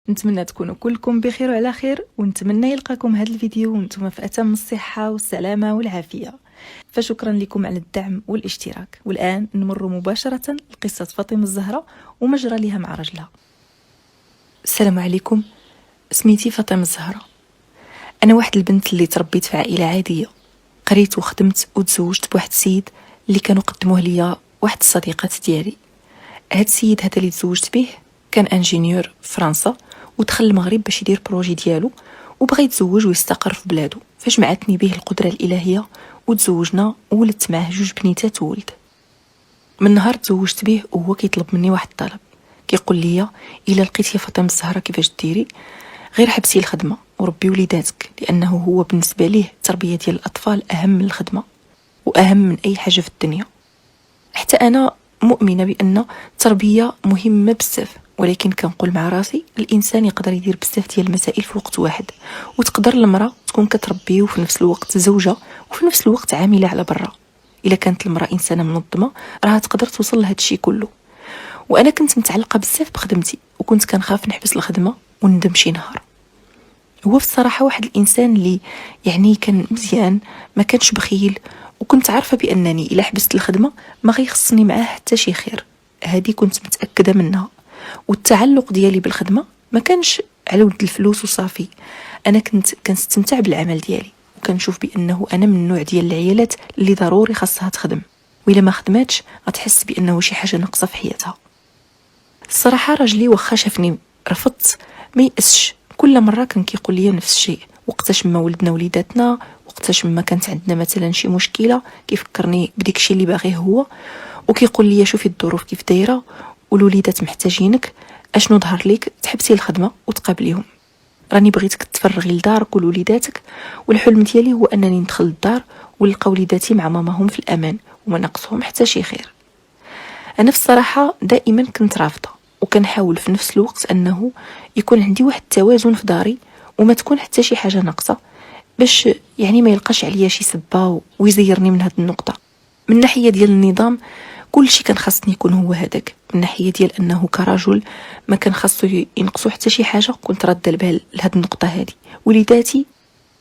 نتمنى تكونوا كلكم بخير وعلى خير، ونتمنى يلقاكم هذا الفيديو وانتم في اتم الصحه والسلامه والعافيه. فشكرا لكم على الدعم والاشتراك. والان نمر مباشره لقصه فاطمه الزهراء وما جرى لها مع رجلها. السلام عليكم، سميتي فاطمه الزهراء. انا واحد البنت اللي تربيت في عائله عاديه، قريت وخدمت وتزوجت بواحد السيد اللي كانوا قدموه ليا واحد الصديقات ديالي. هاد السيد هذا اللي تزوجت به كان انجينيور في فرنسا، ودخل المغرب باش يدير بروجي ديالو وبغى يتزوج ويستقر في بلادو. فجمعتني به القدره الالهيه وتزوجنا وولدت معاه 2 بنيتات وولد. من نهار تزوجت به وهو كيطلب مني واحد الطلب، كيقول لي الا لقيتي يا فاطمه الزهراء كيفاش ديري، غير حبسي الخدمه وربي وليداتك، لانه هو بالنسبه ليه التربيه ديال الاطفال اهم من الخدمه واهم من اي حاجه في الدنيا. حتى انا مؤمنه بان التربيه مهمه بزاف، ولكن كنقول مع راسي الانسان يقدر يدير بزاف ديال المسائل في وقت واحد، وتقدر المراه تكون كتربي وفي نفس الوقت زوجه وفي نفس الوقت عامله على برا. الا كانت المراه انسانه منظمه راها تقدر توصل لهذا الشيء كله. وانا كنت متعلقه بزاف بخدمتي، وكنت كنخاف نحبس الخدمه وندم شي نهار. هو في الصراحه واحد الانسان اللي كان مزيان، ما كانش بخيل، وكنت عارفه بانني الا حبست الخدمه ما غيخصني معاه حتى شي خير. هذه كنت متاكده منها. والتعلق ديالي بالخدمه ما كانش على ود الفلوس وصافي. انا كنت كنستمتع بالعمل ديالي، وكنشوف بانه انا من النوع ديال العيالات اللي ضروري خاصها تخدم، وإلا ما خدماتش غتحس بانه شي حاجه ناقصه في حياتها. الصراحه راجلي واخا شافني رفضت ما يأسش، كل مره كان كيقول لي نفس الشيء. وقتاش ما ولدنا وليداتنا، وقتاش ما كانت عندنا مثلا شي مشكله، كيفكرني بديك الشيء اللي باغيه هو، وكيقول لي شوفي الظروف كيف دايره والوليدات محتاجينك، اشنو ظهر ليك تحبسي الخدمه وتقابليهم. راني بغيتك تفرغي لدارك ولوليداتك، والحلم ديالي هو انني ندخل للدار ونلقى وليداتي مع ماماهم في الامان وما ناقصهم حتى شي خير. انا في الصراحه دائما كنت رافضه، وكنحاول في نفس الوقت انه يكون عندي واحد التوازن في داري وما تكون حتى شي حاجه ناقصه، باش ما يلقاش عليا شي سبه ويزيرني من هذه النقطه. من ناحيه ديال النظام كل شيء كان خاصني يكون هو هذاك، من ناحيه ديال انه كرجل ما كان خاصو ينقصوا حتى شي حاجه، كنت راده البال لهاد النقطه هذه. وليداتي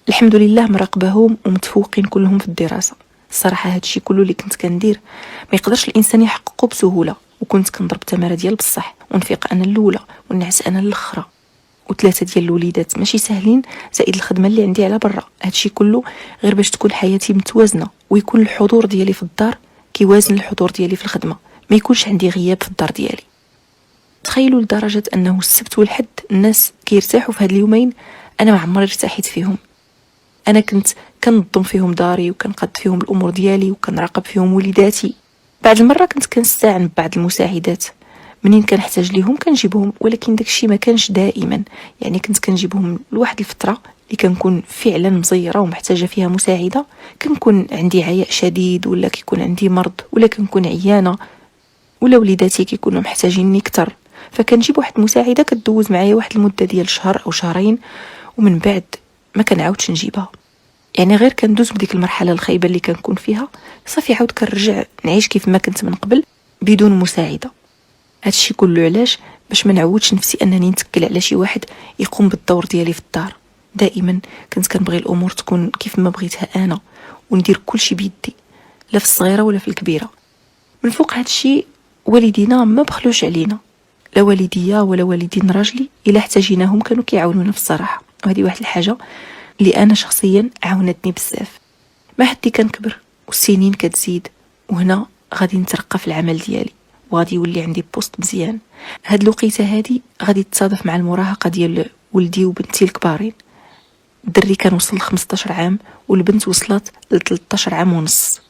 الحمد لله مراقباهم ومتفوقين كلهم في الدراسه. الصراحه هاد الشيء كله اللي كنت كندير ما يقدرش الانسان يحققه بسهوله، وكنت كنضرب تماره ديال بصح ونفيق انا الاولى ونعس انا الاخرى، وثلاثه ديال الوليدات ماشي سهلين، زائد الخدمه اللي عندي على برا. هادشي كله غير باش تكون حياتي متوازنه، ويكون الحضور ديالي في الدار كيوازن الحضور ديالي في الخدمه، ما يكونش عندي غياب في الدار ديالي. تخيلوا لدرجه انه السبت والحد الناس كيرتاحوا في هاد اليومين، انا ما عمري ارتحيت فيهم. انا كنت كنظم فيهم داري وكنقاد فيهم الامور ديالي وكنراقب فيهم وليداتي. بعد المره كنت كنستعن ببعض المساعدات، منين كنحتاج ليهم كنجيبهم، ولكن داكشي ما كانش دائما. كنت كنجيبهم لواحد الفتره اللي كنكون فعلا مزيره ومحتاجه فيها مساعده، كنكون عندي عياء شديد، ولا كيكون عندي مرض، ولا كنكون عيانه، ولا وليداتي كيكونوا محتاجيني اكثر. فكنجيب واحد المساعده كدوز معايا واحد المده ديال شهر او شهرين، ومن بعد ما كنعاودش نجيبها. غير كندوز بديك المرحله الخايبه اللي كنكون فيها، صافي عاود كنرجع نعيش كيف ما كنت من قبل بدون مساعده. هادشي كله علاش؟ باش ما نعودش نفسي انني نتكل على شي واحد يقوم بالدور ديالي في الدار. دائما كنت كنبغي الامور تكون كيف ما بغيتها انا، وندير كل شي بيدي، لا في الصغيره ولا في الكبيره. من فوق هادشي والدينا ما بخلوش علينا، لا والديا ولا والدين راجلي الا احتاجيناهم كانوا كيعاونونا في الصراحه. وهذه واحد الحاجه اللي انا شخصيا عاونتني بزاف. ما حدي كنكبر والسنين كتزيد، وهنا غادي نترقى في العمل ديالي وغادي يولي عندي بوست مزيان. هاد الوقيته هادي غادي تصادف مع المراهقه ديال ولدي وبنتي الكبارين. الدري كان وصل ل 15 عام والبنت وصلت ل 13 عام ونص،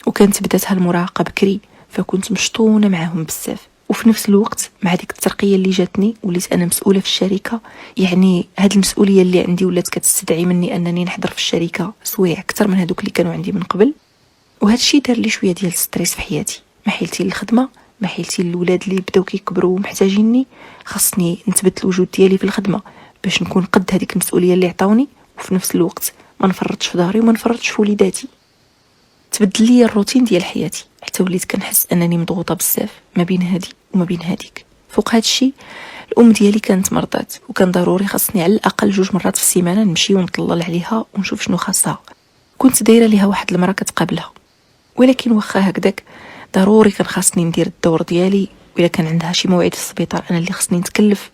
وكانت بداتها المراهقه بكري، فكنت مشطونه معاهم بزاف. وفي نفس الوقت مع ديك الترقيه اللي جاتني وليت انا مسؤوله في الشركه، هاد المسؤوليه اللي عندي ولات كتستدعي مني انني نحضر في الشركه سوايع اكثر من هادوك اللي كانوا عندي من قبل. وهذا الشيء دار لي شويه ديال ستريس في حياتي، ما حيلتي للخدمه، ما حيلتي للولاد اللي بداو كيكبروا ومحتاجيني. خاصني نثبت الوجود ديالي في الخدمه باش نكون قد هذيك المسؤوليه اللي عطاوني، وفي نفس الوقت ما نفرطش في داري وما نفرطش في وليداتي. تبدل لي الروتين ديال حياتي، حتى وليت كنحس انني مضغوطه بزاف ما بين هادي وما بين هاديك. فوق هاد الشيء الام ديالي كانت مرضات وكان ضروري خاصني على الاقل 2 مرات في السيمانه نمشي ونطلل عليها ونشوف شنو خاصها. كنت دايره ليها واحد المراه كتقابلها، ولكن واخا هكذاك ضروري كان خاصني ندير الدور ديالي، وإلا كان عندها شي موعد في السبيطار انا اللي خصني نتكلف.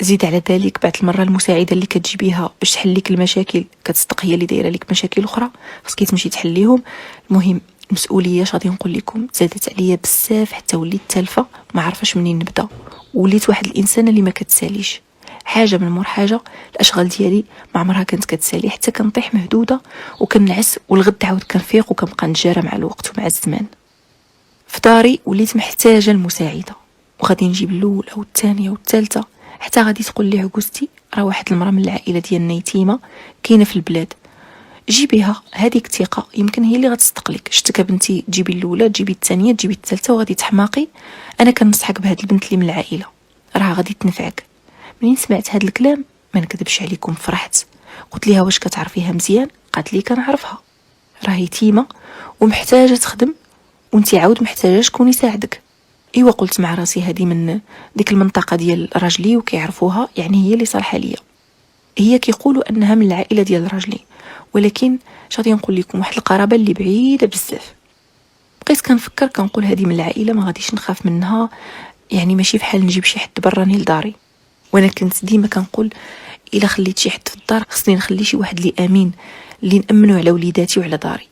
زيد على ذلك بعد المره المساعده اللي كتجيبيها باش تحل لك المشاكل كتصدق هي اللي دايره لك مشاكل اخرى خصك تمشي تحليهم. المهم المسؤوليه غادي نقول لكم زادت عليا بزاف حتى وليت تالفه ما عارفاش منين نبدا، وليت واحد الانسان اللي ما كتساليش حاجه من مور حاجه. الاشغال ديالي ما عمرها كانت كتسالي، حتى كنطيح مهدوده وكنعس والغد عاود كنفيق وكنبقى نتجارى مع الوقت ومع الزمان. في داري وليت محتاجه المساعده، وغادي نجيب الاولى والثانيه والثالثه حتى غادي تقول لي عكوستي راه واحد المراه من العائله ديالنا يتيمه كاينه في البلاد، جيبيها هذيك الثقه يمكن هي اللي غتصدق لك. شتك بنتي تجيبي الاولى تجيبي الثانيه تجيبي الثالثه وغادي تحماقي، انا كنصحك بهاد البنت اللي من العائله راه غادي تنفعك. منين سمعت هاد الكلام ما نكذبش عليكم فرحت. قلت ليها واش كتعرفيها مزيان؟ قالت لي كنعرفها، راه يتيمه ومحتاجه تخدم وانتي عاود محتاجه شكون يساعدك. ايوا قلت مع راسي هذه من ديك المنطقه ديال راجلي وكيعرفوها، يعني هي اللي صالحه ليا. هي كيقولوا انها من العائله ديال راجلي، ولكن غادي نقول لكم واحد القرابه اللي بعيده بزاف. بقيت كنفكر كنقول هذه من العائله ما غاديش نخاف منها، يعني ماشي بحال نجيب شي حد براني لداري. وانا كنت ديما كنقول الا خليت شي حد في الدار خصني نخلي شي واحد اللي امين اللي نامنوا على وليداتي وعلى داري.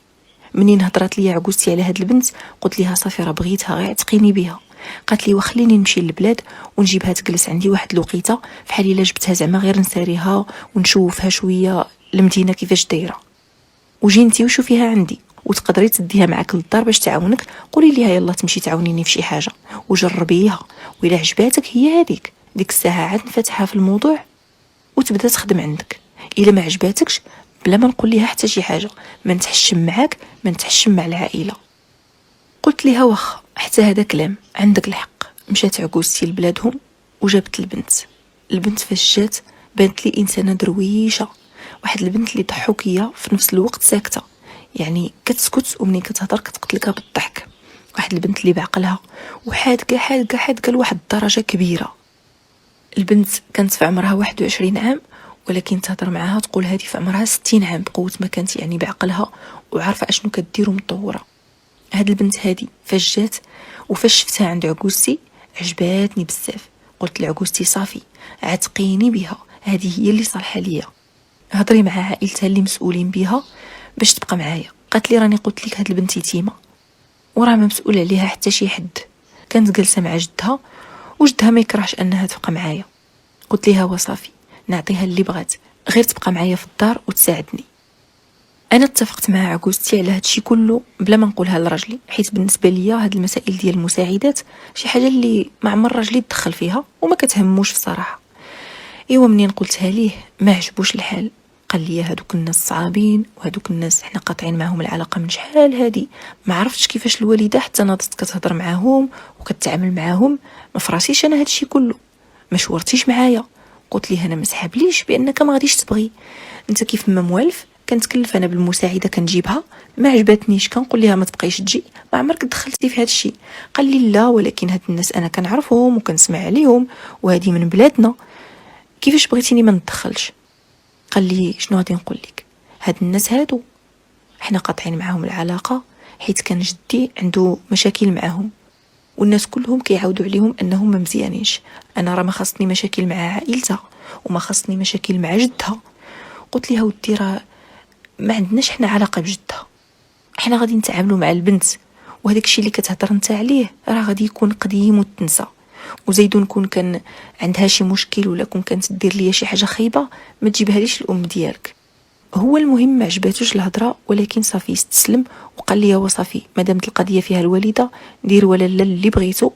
منين هضرات لي عكوستي على هاد البنت قلت ليها صافي راه بغيتها غير عتقيني بها. قالت لي وخليني نمشي للبلاد ونجيبها تجلس عندي واحد الوقيته بحال الا جبتها زعما غير نساريها ونشوفها شويه المدينه كيفاش دايره، وجينتي وشوفيها عندي وتقدري تديها معاك للدار باش تعاونك. قولي ليها يلا تمشي تعاونيني في شي حاجه وجربيها، وإلا عجباتك هي هذيك ديك الساعه عاد نفتحها في الموضوع وتبدا تخدم عندك. الا ما عجباتكش بلا ما نقول ليها حتى شي حاجه ما نتحشم معاك ما نتحشم مع العائله. قلت ليها واخا حتى هذا كلام عندك الحق. مشات عكوستي لبلادهم وجابت البنت فاش جات بانت لي انسانه درويشه، واحد البنت اللي ضحوكيه في نفس الوقت ساكته، يعني كتسكت ومنين كتهضر كتقتلك بالضحك. واحد البنت اللي بعقلها وحادقه حادقه حادقه لواحد الدرجه كبيره. البنت كانت في عمرها 21 عام، ولكن تهضر معاها تقول هذه في عمرها 60 عام بقوه ما كانت، يعني بعقلها وعارفه اشنو كدير ومطوره. هاد البنت هادي فاش جات وفاش شفتها عند عكوستي عجباتني بزاف. قلت لعكوستي صافي عتقيني بها، هذه هي اللي صالحه ليا، هضري مع عائلتها اللي مسؤولين بها باش تبقى معايا. قالت لي راني قلت لك هاد البنت يتيمه وراه ما مسؤول عليها حتى شي حد، كانت جالسه مع جدها وجدها ما يكرهش انها تبقى معايا. قلت ليها وصافي نعطيها اللي بغات غير تبقى معايا في الدار وتساعدني. انا اتفقت مع عكوستي على هادشي كله بلا ما نقولها لراجلي، حيت بالنسبه ليا هاد المسائل ديال المساعدات شي حاجه اللي ما عمر راجلي يدخل فيها وما كتهموش بصراحه. ايوا منين قلتها ليه ما عجبوش الحال، قال لي هادوك الناس صعابين وهادوك الناس حنا قاطعين معهم العلاقه من شحال هادي. ما عرفتش كيفاش الوالده حتى ناضت كتهضر معاهم وكتعامل معاهم. ما فراسيش انا هادشي كله، ما شورتيش معايا. قلت ليه انا ما سحابليش بانك ما غاديش تبغي، انت كيف ما موالف كنتكلف انا بالمساعده كنجيبها ما عجبتنيش كنقول لها ما تبقيش تجي، ما عمرك دخلتي في هذا الشيء. قال لي لا ولكن هاد الناس انا كنعرفهم وكنسمع عليهم وهذه من بلادنا، كيفاش بغيتيني ما ندخلش؟ قال لي شنو غادي نقول لك، هاد الناس هادو حنا قاطعين معاهم العلاقه حيت كان جدي عنده مشاكل معاهم والناس كلهم كيعاودوا عليهم انهم ما مزيانينش. انا راه ما خاصني مشاكل مع عائلتها وما خاصني مشاكل مع جدها. قلت لها ودي راه ما عندناش حنا علاقه بجدها، حنا غادي نتعاملوا مع البنت وهداك الشيء اللي كتهضر انت عليه راه غادي يكون قديم وتنسى. وزيدون كون كان عندها شي مشكل ولا كون كانت دير ليا شي حاجه خايبه ما تجيبها ليش الام ديالك. هو المهم ما عجباتوش الهضره ولكن صافي استسلم وقال لي وصافي مادام القضيه فيها الوالده دير ولا لا اللي بغيتو،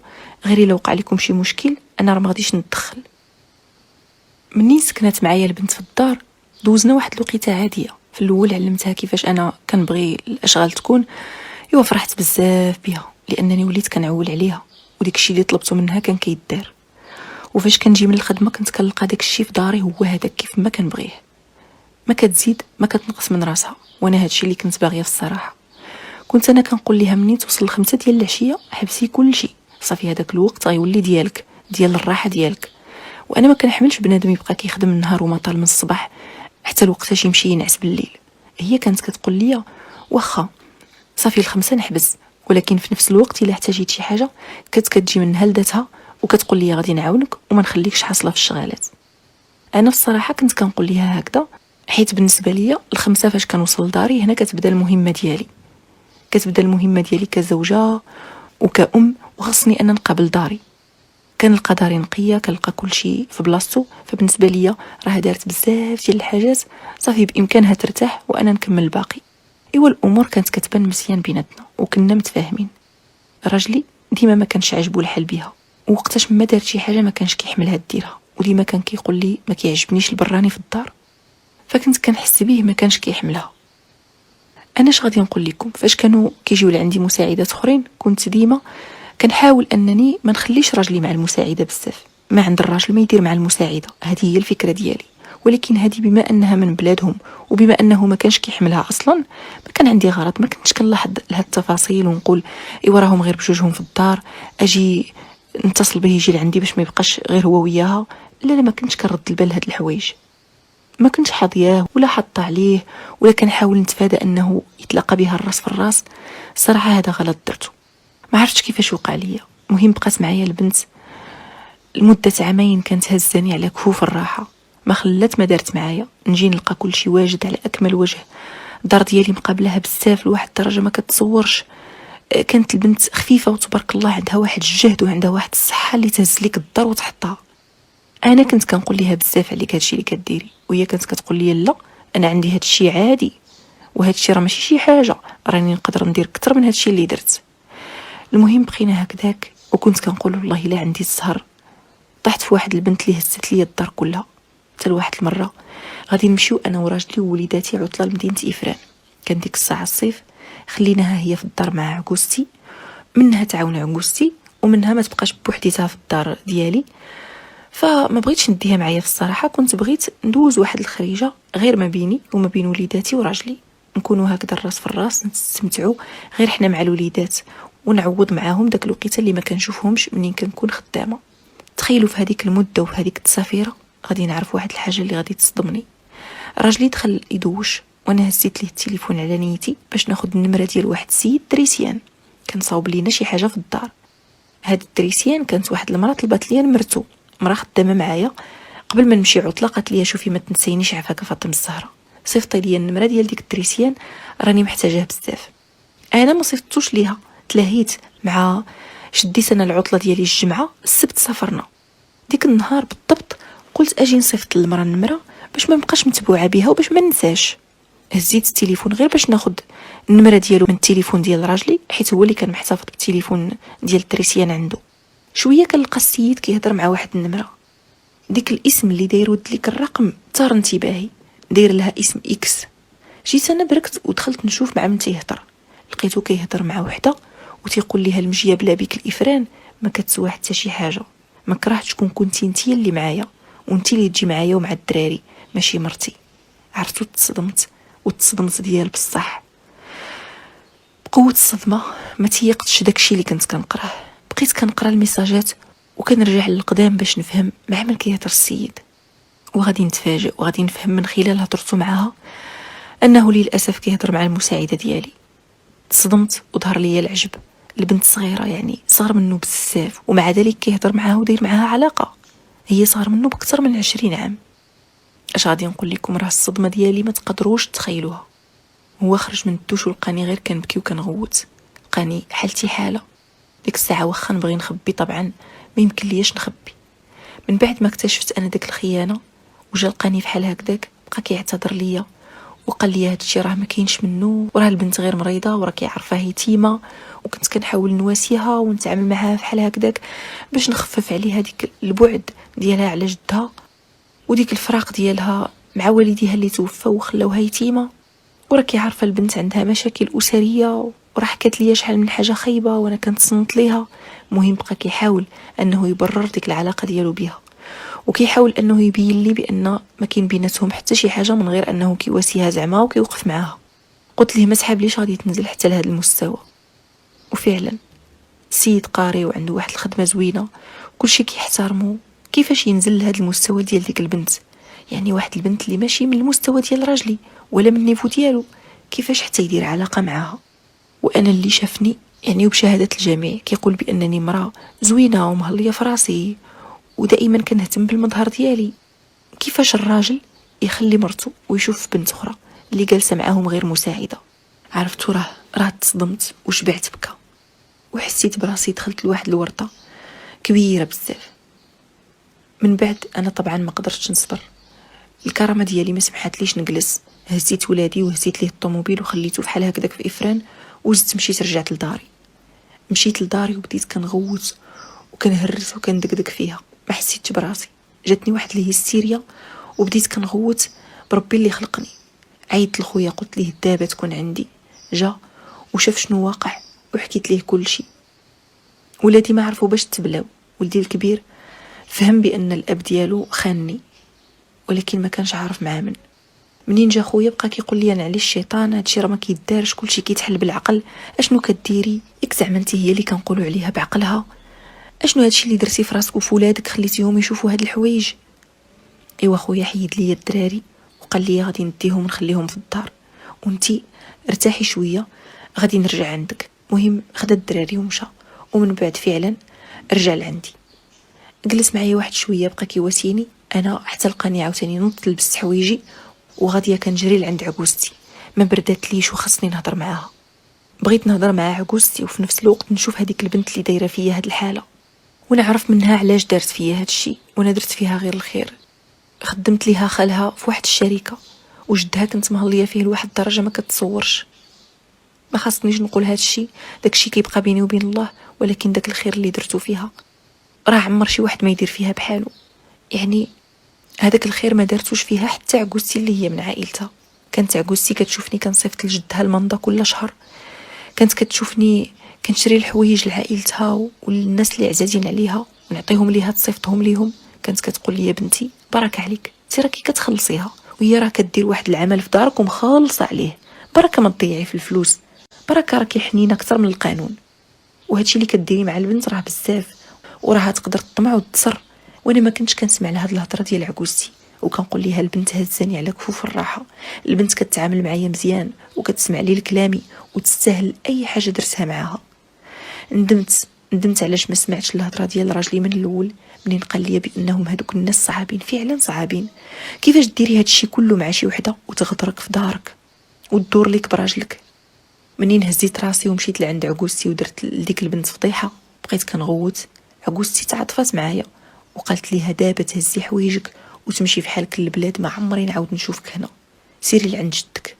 غير الا وقع لكم شي مشكل انا راه ما غاديش نتدخل. منين سكنت معايا البنت في الدار دوزنا واحد الوقيته عاديه. في الاول علمتها كيفاش انا كنبغي الاشغال تكون. ايوا فرحت بزاف بها لانني وليت كنعول عليها وديك الشيء اللي طلبته منها كان كيدار. وفاش كنجي من الخدمه كنت كنلقى داك الشيء في داري هو هذاك كيف ما كنبغيه، ما كتزيد ما كتنقص من راسها. وانا هادشي اللي كنت باغيه في الصراحه. كنت انا كنقول لها منين توصل 5 ديال العشيه حبسي كل شيء، صافي هذاك الوقت غيولي ديالك ديال الراحه ديالك. وانا ما كنحملش بنادم يبقى كيخدم النهار ومطال من الصباح حتى الوقت يمشي ينعس بالليل. هي كانت كتقول لي واخا صافي الخمسة نحبس، ولكن في نفس الوقت الا احتاجيت شي حاجه كتجي منها لذاتها وكتقول لي غادي نعاونك وما نخليكش حاصله في الشغالات. انا بصراحه كنت كنقول ليها هكذا حيت بالنسبه ليا الخمسة فاش كنوصل لداري هنا كتبدا المهمه ديالي، كتبدا المهمه ديالي كزوجه وكأم، وخصني انا نقابل داري، كنلقى داري نقيه، كنلقى كل شيء في بلاصتو. فبالنسبه ليا راه دارت بزاف ديال الحاجات صافي بامكانها ترتاح وانا نكمل الباقي. ايوا الامور كانت كتبان مزيان بيناتنا وكنا متفاهمين. راجلي ديما ما كانش عاجبو الحال بها، وقتاش ما دارت شي حاجه ما كانش كيحملها ديرها، وديما كان كيقول لي ما كيعجبنيش البراني في الدار، فكنت كنحس بيه ما كانش كيحملها. انا اش غادي نقول لكم، فاش كانوا كيجيو لعندي مساعدات اخرين كنت ديما كنحاول انني ما نخليش راجلي مع المساعده بزاف. ما عند الراجل ما يدير مع المساعده، هذه هي الفكره ديالي. ولكن هذه بما انها من بلادهم وبما انه ما كانش كيحملها اصلا ما كان عندي غرض، ما كنتش كنلاحظ لهاد التفاصيل ونقول ايوا راهم غير بجوجهم في الدار اجي نتصل به يجي لعندي باش ما يبقاش غير هو وياها. لا لا، ما كنتش كنرد البال لهاد الحوايج، ما كنتش حاضياه ولا حاطه عليه ولا كنحاول نتفادى انه يتلاقى بها الراس في الراس. صراحه هذا غلط درته، ما عرفتش كيفاش وقع ليا. مهم بقات معايا البنت لمده عامين، كانت هزاني على كفوف الراحه، ما خلات ما دارت معايا. نجي نلقى كل شيء واجد على اكمل وجه، الدار ديالي مقابلها بزاف لواحد الدرجه ما كتصورش. كانت البنت خفيفه وتبارك الله، عندها واحد الجهد وعندها واحد الصحه اللي تهز لك الدار وتحطها. انا كنت كنقول ليها بزاف عليك هادشي اللي كديري، وهي كانت كتقول لي لا انا عندي هادشي عادي، وهادشي راه ماشي شي حاجه، راني نقدر ندير اكثر من هادشي اللي درت. المهم بقينا هكذاك، وكنت كنقول والله الا عندي الزهر طحت في واحد البنت اللي هزت لي الدار كلها. حتى لواحد المره غادي نمشيو انا وراجلي ووليداتي عطله لمدينه افران، كان ديك الساعه الصيف، خليناها هي في الدار مع عكوستي، منها تعاون عكوستي ومنها ما تبقاش بوحديتها في الدار ديالي. فما بغيتش نديها معايا في الصراحه، كنت بغيت ندوز واحد الخريجه غير ما بيني وما بين وليداتي وراجلي، نكونوا هكذا الراس في الراس، نستمتعوا غير حنا مع الوليدات، ونعوض معاهم داك الوقيته اللي ما كنشوفهمش منين كنكون خدامه. تخيلوا في هذيك المده وفي هذيك التسافيره غادي نعرف واحد الحاجه اللي غادي تصدمني. راجلي دخل يدوش وانا هزيت ليه التليفون على نيتي باش ناخذ النمره ديال واحد السيد دريسيان كان صاوب لينا شي حاجه في الدار. هاد الدريسيان كانت واحد المراه طلبات ليا نمرتو، مراه خدامه معايا. قبل ما نمشي عطله قالت لي شوفي ما تنسينيش عفاك فاطمه الزهراء، صيفطي لي النمره ديال ديك الدريسيان راني محتاجاه بزاف. انا ما صيفطتوش ليها، تلاهيت مع شديت انا العطله ديالي الجمعه، السبت سافرنا. ديك النهار بالضبط قلت اجي نصيفط للمراه النمره باش ما نبقاش متبوعه بها وباش ما ننساش. هزيت التليفون غير باش ناخذ النمره ديالو من التليفون ديال راجلي، حيت هو اللي كان محتفظ بالتليفون ديال التريسيان عنده. شويه كنلقى السيد كيهضر مع واحد النمره، ديك الاسم اللي داير ود ليك الرقم ثار انتباهي، داير لها اسم اكس. جيت انا بركت ودخلت نشوف مع من تيهضر، لقيتو كيهضر مع وحده وتيقول ليها المجيه بلا بيك الافران ما كتسوى حتى شي حاجه، ما كرهتش تكون كنتي انتي اللي معايا وانتي اللي تجي معايا ومع الدراري ماشي مرتي. عرفتو تصدمت، وتصدمت ديال بصح. بقوه الصدمه ما تيقتش داكشي اللي كنت كنقراه، بقيت كنقرا الميساجات وكنرجع للقدام باش نفهم مع من كيهضر السيد. وغادي نتفاجئ وغادي نفهم من خلال هضرته معها انه للاسف كيهضر مع المساعده ديالي. تصدمت وظهر لي العجب، البنت صغيره يعني صغر منه بزاف، ومع ذلك كيهضر معها وداير معها علاقه، هي صغر منه بكثر من 20 عام. اش غادي نقول لكم، راه الصدمه ديالي ما تقدروش تخيلوها. هو خرج من الدوش ولقاني غير كنبكي وكنغوت، لقاني حالتي حاله. ديك الساعه واخا نبغي نخبي طبعا ما يمكن ليش نخبي. من بعد ما اكتشفت انا داك الخيانه وجا لقاني بحال هكذاك، بقى كيعتذر ليا وقال لي هادشي راه ما كاينش منه، وراه البنت غير مريضه وراه كيعرفها يتيمه، وكنت كنحاول نواسيها ونتعامل معها بحال هكذاك باش نخفف عليها ديك البعد ديالها على جدها وديك الفراق ديالها مع والديها اللي توفى وخلاوها يتيمه، وراه كيعرفها البنت عندها مشاكل اسريه، وراه حكات ليا شحال من حاجه خايبه وانا كنتصنت ليها. المهم بقى كيحاول انه يبرر ديك العلاقه ديالو بها، وكيحاول انه يبين لي بان ما كاين بيناتهم حتى شي حاجه من غير انه كيواسيها زعما وكيوقف معاها. قلت ليه ما تحابليش غادي تنزل حتى لهذا المستوى. وفعلا السيد قاري وعنده واحد الخدمه زوينه، كلشي كيحترمو، كيفاش ينزل لهذا المستوى ديال ديك البنت؟ يعني واحد البنت اللي ماشي من المستوى ديال راجلي ولا من النيفو ديالو، كيفاش حتى يدير علاقه معاها؟ وانا اللي شافني يعني وبشهاده الجميع كيقول بانني مراه زوينه ومهليه في راسي ودائما كنهتم بالمظهر ديالي، كيفاش الراجل يخلي مرته ويشوف بنت اخرى اللي جالسه معاهم غير مساعده؟ عرفتو راه تصدمت وشبعت بكا، وحسيت براسي دخلت لواحد الورطه كبيره بزاف. من بعد انا طبعا ما قدرتش نصبر، الكرامه ديالي ما سمحتليش نجلس، هزيت ولادي وهزيت ليه الطوموبيل وخليته بحال هكذاك في افران، وزدت مشيت رجعت لداري. مشيت لداري وبديت كنغوت وكنهرس وكندقدق فيها، ما حسيتش براسي، جاتني واحد الهستيريا وبديت كنغوت بربي اللي خلقني. عيطت لخويا قلت ليه دابا تكون عندي، جا وشاف شنو واقع وحكيت ليه كل شيء. ولادي ما عرفوا باش تبلاو، ولدي الكبير فهم بان الاب ديالو خانني ولكن ما كانش عارف معاه منين جا خويا بقى كيقول لي انا على الشيطان، هادشي راه ما كيدارش، كلشي كيتحل بالعقل، اشنو كديري ياك زعما انت هي اللي كنقولوا عليها بعقلها، اشنو هادشي اللي درتي في راسك وفي ولادك خليتيهم يشوفوا هاد الحوايج؟ ايوا خويا حيد لي الدراري وقال لي غادي نديهم ونخليهم في الدار وانتي ارتاحي شويه غادي نرجع عندك. مهم خدا الدراري ومشى، ومن بعد فعلا رجع لعندي، جلس معايا واحد شويه بقى كيواسيني انا حتى لقاني عاوتاني نوضت لبست حوايجي وغاديه كنجري لعند عكوستي. ما بردات ليش وخصني نهضر معاها، بغيت نهضر مع عكوستي وفي نفس الوقت نشوف هذيك البنت اللي دايره فيا هاد الحاله ونعرف منها علاش دارت فيا هاد الشيء. وانا درت فيها غير الخير، خدمت ليها خالها في واحد الشركه وجدها كنت مهليه فيه لواحد الدرجه ما كتصورش. ما خاصنيش نقول هاد الشيء، داك الشيء كيبقى بيني وبين الله، ولكن داك الخير اللي درتو فيها راه عمر شي واحد ما يدير فيها بحالو. يعني هذاك الخير ما دارتوش فيها حتى عكوستي اللي هي من عائلتها. كانت عكوستي كتشوفني كنصيفط لجدها المنضه كل شهر، كانت كتشوفني كنشري الحوايج لعائلتها والناس اللي عزازين عليها ونعطيهم ليها تصيفطهم ليهم. كانت كتقول لي يا بنتي بركه عليك، انت راكي كتخلصيها وهي راه كدير واحد العمل في دارك ومخالصه عليه، بركه ما تضيعي في الفلوس، بركه راكي حنينه اكثر من القانون. وهادشي اللي كديري مع البنت راه بزاف وراها تقدر تطمع وتصر. وانا ما كنتش كنسمع لهاد الهضره ديال عكوستي وكنقول ليها البنت هزاني على كفوف الراحه، البنت كتعامل معايا مزيان وكتسمع لي لكلامي وتستاهل اي حاجه درتها معاها. ندمت علاش ما سمعتش الهضره ديال راجلي من الاول منين قال لي بانهم هذوك الناس صعابين، فعلا صعابين. كيفاش ديري هادشي كله مع شي وحده وتغدرك في دارك وتدور ليك براجلك؟ منين هزيت راسي ومشيت لعند عكوستي ودرت لديك البنت فضيحه بقيت كنغوت، عكوستي تعاطفات معايا وقالت ليها دابا تهزي حوايجك وتمشي في حالك للبلاد، ما عمري نعاود نشوفك هنا، سيري لعند جدك.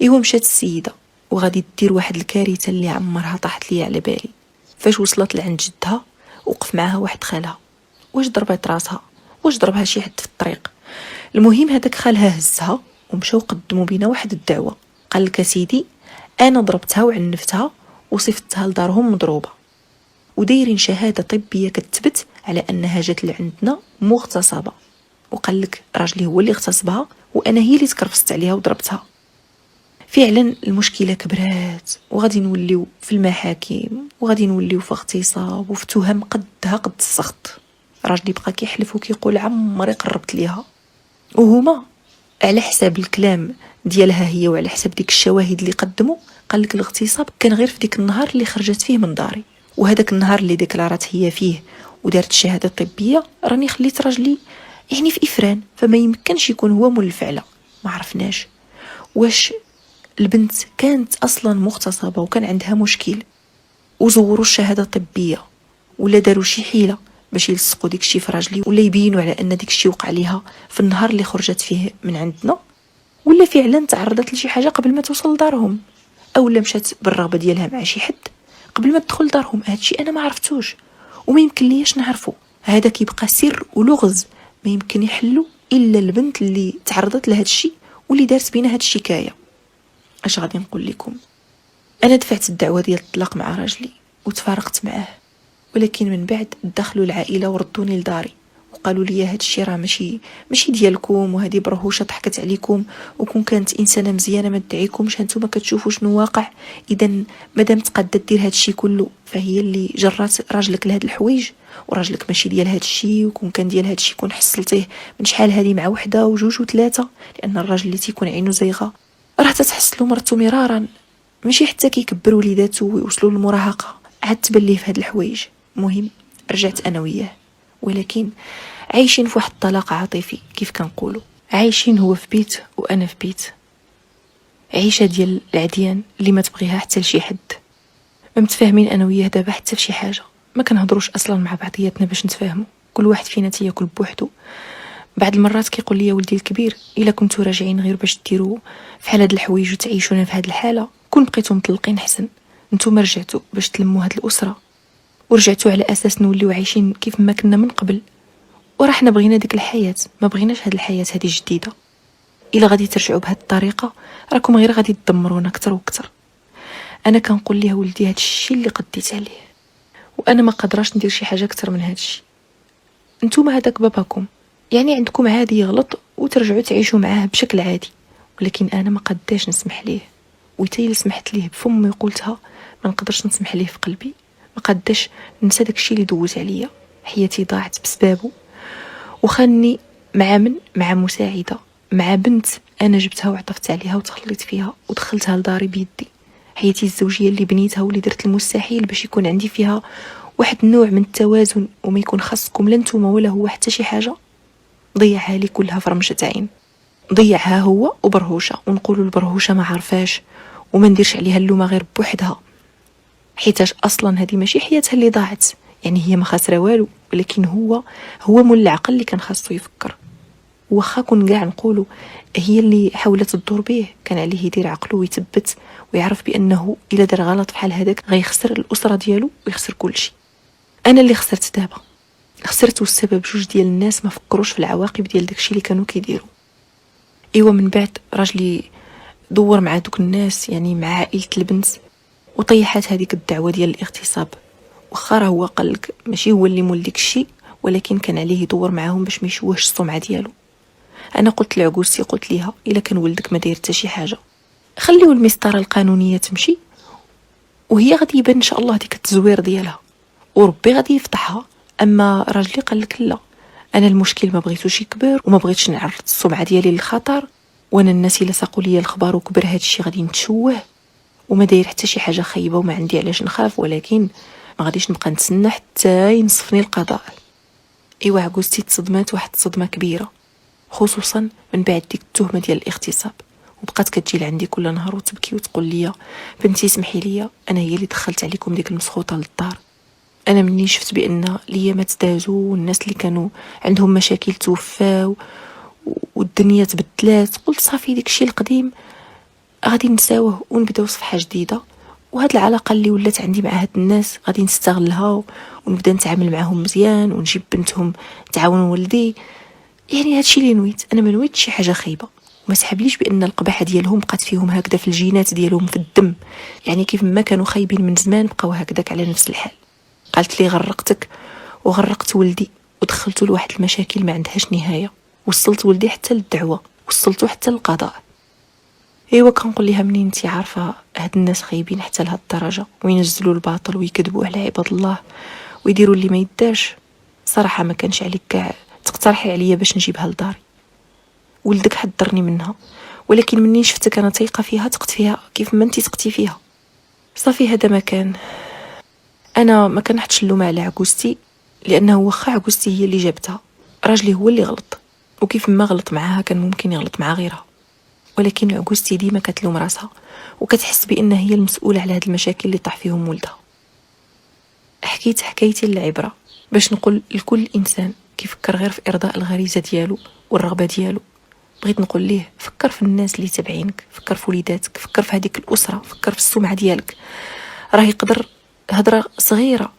ايوا مشات السيده وغادي دير واحد الكارثه اللي عمرها طاحت لي على بالي. فاش وصلت لعند جدها وقف معاها واحد خالها، واش ضربت راسها واش ضربها شي حد في الطريق. المهم هذاك خالها هزها ومشاو قدموا بينا واحد الدعوه، قال لك سيدي انا ضربتها وعنفتها وصفتها لدارهم مضروبه ودايرين شهاده طبيه كتثبت على انها جات لعندنا مغتصبه، وقال لك راجلي هو اللي اغتصبها وانا هي اللي تكرفست عليها وضربتها. فعلا المشكله كبرات وغادي نوليو في المحاكم وغادي نوليو في اغتصاب وفي تهم قدها قد السخط. راجلي بقى كيحلف وكيقول عمري قربت ليها، وهما على حساب الكلام ديالها هي وعلى حساب ديك الشواهد اللي قدموا قال لك الاغتصاب كان غير في ديك النهار اللي خرجت فيه من داري، وهذاك النهار اللي ديكلارات هي فيه ودارت الشهاده الطبيه راني خليت راجلي يعني في افران، فما يمكنش يكون هو مول الفعله. ما عرفناش واش البنت كانت اصلا مغتصبه وكان عندها مشكل وزوروا الشهاده الطبيه ولا داروا شي حيله باش يلصقوا ديك الشيء في راجلي ولا يبينوا على ان ديك الشيء وقع ليها في النهار اللي خرجت فيه من عندنا، ولا فعلا تعرضت لشي حاجه قبل ما توصل لدارهم، اولا مشات بالرغبه ديالها مع شي حد قبل ما تدخل دارهم. هادشي انا ما عرفتوش وما يمكن ليش نعرفه، هذا كيبقى سر ولغز ما يمكن يحلو الا البنت اللي تعرضت لهاد الشيء واللي دارت بينا هاد الشكايه. اش غادي نقول لكم، انا دفعت الدعوه ديال الطلاق مع راجلي وتفارقت معاه، ولكن من بعد دخلوا العائله وردوني لداري وقالوا لي هاد الشيء راه ماشي ديالكم، وهذه برهوشه ضحكت عليكم، وكون كانت انسانه مزيانه ما تدعيكمش، هانتوما كتشوفوا شنو واقع. اذا مادام تقادة دير هاد الشيء كله فهي اللي جرات راجلك لهاد الحوايج، وراجلك ماشي ديال هاد الشيء، وكون كان ديال هاد الشيء كون حصلتيه من شحال هادي مع وحده وجوج وثلاثه. لان الراجل اللي تيكون عينو زيغه راه تتحصلو مرتو مرارا، ماشي حتى كيكبر وليداتو ويوصلوا للمراهقه عاد تبان ليه في هاد الحوايج. المهم رجعت انا وياه، ولكن عايشين في واحد الطلاق عاطفي كيف كنقولوا، عايشين هو في بيت وانا في بيت، عيشه ديال العديان اللي ما تبغيها حتى لشي حد. ما متفاهمين انا وياه دابا حتى في شي حاجه، ما كنهضروش اصلا مع بعضياتنا باش نتفاهموا، كل واحد فينا تياكل بوحدو. بعض المرات كيقول لي ولدي الكبير الا كنتو راجعين غير باش ديروا فحال هاد الحوايج وتعيشونا في هاد الحاله، كون بقيتو مطلقين حسن. نتوما رجعتوا باش تلموا هاد الاسره، ورجعتوا على اساس نوليو عايشين كيف ما كنا من قبل، وراه حنا بغينا ديك الحياه، ما بغيناش هاد الحياه هادي جديده. الا غادي ترجعوا بهاد الطريقه راكم غير غادي تدمرونا اكثر واكثر. انا كنقول ليه ولدي هاد الشيء اللي قديت عليه، وانا ما قادراش ندير شي حاجه اكثر من هاد الشيء. نتوما هذاك باباكم، يعني عندكم عادي يغلط وترجعوا تعيشوا معاه بشكل عادي، ولكن انا ما قداش نسمح ليه. ويتي سمحت ليه بفمي وقلتها، ما نقدرش نسمح ليه في قلبي. ما قداش ننسى داكشي اللي دوز عليا، حياتي ضاعت بسبابه، وخاني مع مساعده، مع بنت انا جبتها وعطفت عليها وتخليت فيها ودخلتها لداري بيدي. حياتي الزوجيه اللي بنيتها واللي درت المستحيل باش يكون عندي فيها واحد النوع من التوازن، وما يكون خاصكم لا نتوما ولا هو حتى شي حاجه. ضيعها لي كلها في رمشة عين، ضيعها هو وبرهوشه، ونقولوا البرهوشه ما عارفاش وما نديرش عليها اللومه غير بوحدها، حيتاش اصلا هذه ماشي حياتها اللي ضاعت، يعني هي ما خاسره والو، ولكن هو مول العقل اللي كان خاصو يفكر. واخا كون كاع نقولوا هي اللي حاولت تدور به، كان عليه يدير عقله ويثبت ويعرف بانه الا دار غلط بحال هذاك غيخسر الاسره ديالو ويخسر كل شيء. انا اللي خسرت دابا، خسرت والسبب جوج ديال الناس ما فكروش في العواقب ديال داكشي اللي كانوا كيديروا. ايوا من بعد راجلي دور مع دوك الناس، يعني مع عائله البنت، وطيحات هذيك الدعوه ديال الاغتصاب. واخا راه هو قالك ماشي هو اللي مول ديك الشيء، ولكن كان عليه يدور معاهم باش ما يشوهش السمعه ديالو. انا قلت لعقوزتي، قلت ليها الا كان ولدك ما داير حتى شي حاجه خليو المسطره القانونيه تمشي، وهي غادي يبان ان شاء الله ديك التزوير ديالها وربي غادي يفضحها. اما راجلي قالك لا، انا المشكل ما بغيتوش يكبر وما بغيتش نعرض السمعه ديالي للخطر، وانا الناس الا ساقوا لي الخبر وكبر هذا الشيء غادي نتشوه، وما داير حتى شي حاجه خايبه وما عندي علاش نخاف، ولكن ما غاديش نبقى نتسنى حتى ينصفني القضاء. ايوا عقوزتي تصدمات واحد الصدمه كبيره، خصوصا من بعد ديك التهمه ديال الاغتصاب، وبقات كتجي لعندي كل نهار وتبكي وتقول لي بنتي اسمحي لي، انا هي اللي دخلت عليكم ديك المسخوطه للدار. انا مني شفت بان الايامات دازوا والناس اللي كانوا عندهم مشاكل توفاو والدنيا تبدلات، قلت صافي ديك الشيء القديم غادي نساوه ونبداو صفحه جديده. وهاد العلاقه اللي ولات عندي مع هاد الناس غادي نستغلها ونبدا نتعامل معهم مزيان ونجيب بنتهم تعاون ولدي. يعني هادشي اللي نويت، انا ما نويتش شي حاجه خايبه، وما سحبليش بان القباحه ديالهم بقات فيهم هكذا في الجينات ديالهم في الدم، يعني كيف ما كانوا خايبين من زمان بقاو هكذاك على نفس الحال. قالت لي غرقتك وغرقت ولدي ودخلته لواحد المشاكل ما عندهاش نهايه، وصلت ولدي حتى للدعوه، وصلته حتى للقضاء. ايوا كنقول لها منين انتي عارفه هاد الناس خايبين حتى لهاد الدرجه وينزلوا الباطل ويكذبوا على عباد الله ويديروا اللي ما يدارش؟ صراحه ما كانش عليك كاع تقترحي عليا باش نجيبها لداري، ولدك حضرني منها، ولكن منين شفتك انا تايقه فيها تقت فيها كيف ما انتي تقتي فيها. صافي هذا ما كان. انا ما كنحطش اللومه على عقوزتي، لانه واخا عقوزتي هي اللي جابتها، راجلي هو اللي غلط، وكيف ما غلط معاها كان ممكن يغلط مع غيرها. ولكن عقوزتي ديما كتلوم راسها وكتحس بان هي المسؤوله على هاد المشاكل اللي طاح فيهم ولدها. حكيت حكايتي للعبره باش نقول لكل انسان كيفكر غير في ارضاء الغريزه ديالو والرغبه ديالو. بغيت نقول ليه فكر في الناس اللي تابعينك، فكر في وليداتك، فكر في هذيك الاسره، فكر في السمعه ديالك. راه يقدر هضره صغيره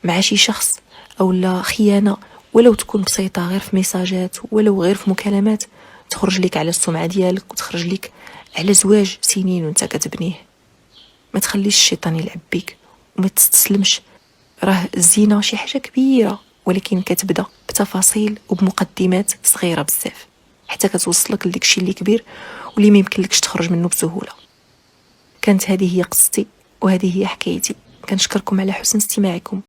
مع شي شخص او لا خيانه ولو تكون بسيطه غير في ميساجات ولو غير في مكالمات تخرج لك على السمعه ديالك وتخرج لك على زواج سنين وانت كتبنيه. ما تخليش الشيطان يلعب بيك وما تستسلمش. راه الزنا شي حاجه كبيره ولكن كتبدا بتفاصيل وبمقدمات صغيره بزاف حتى كتوصلك لداكشي اللي كبير واللي ما يمكنلكش تخرج منه بسهوله. كانت هذه هي قصتي وهذه هي حكايتي. كنشكركم على حسن استماعكم.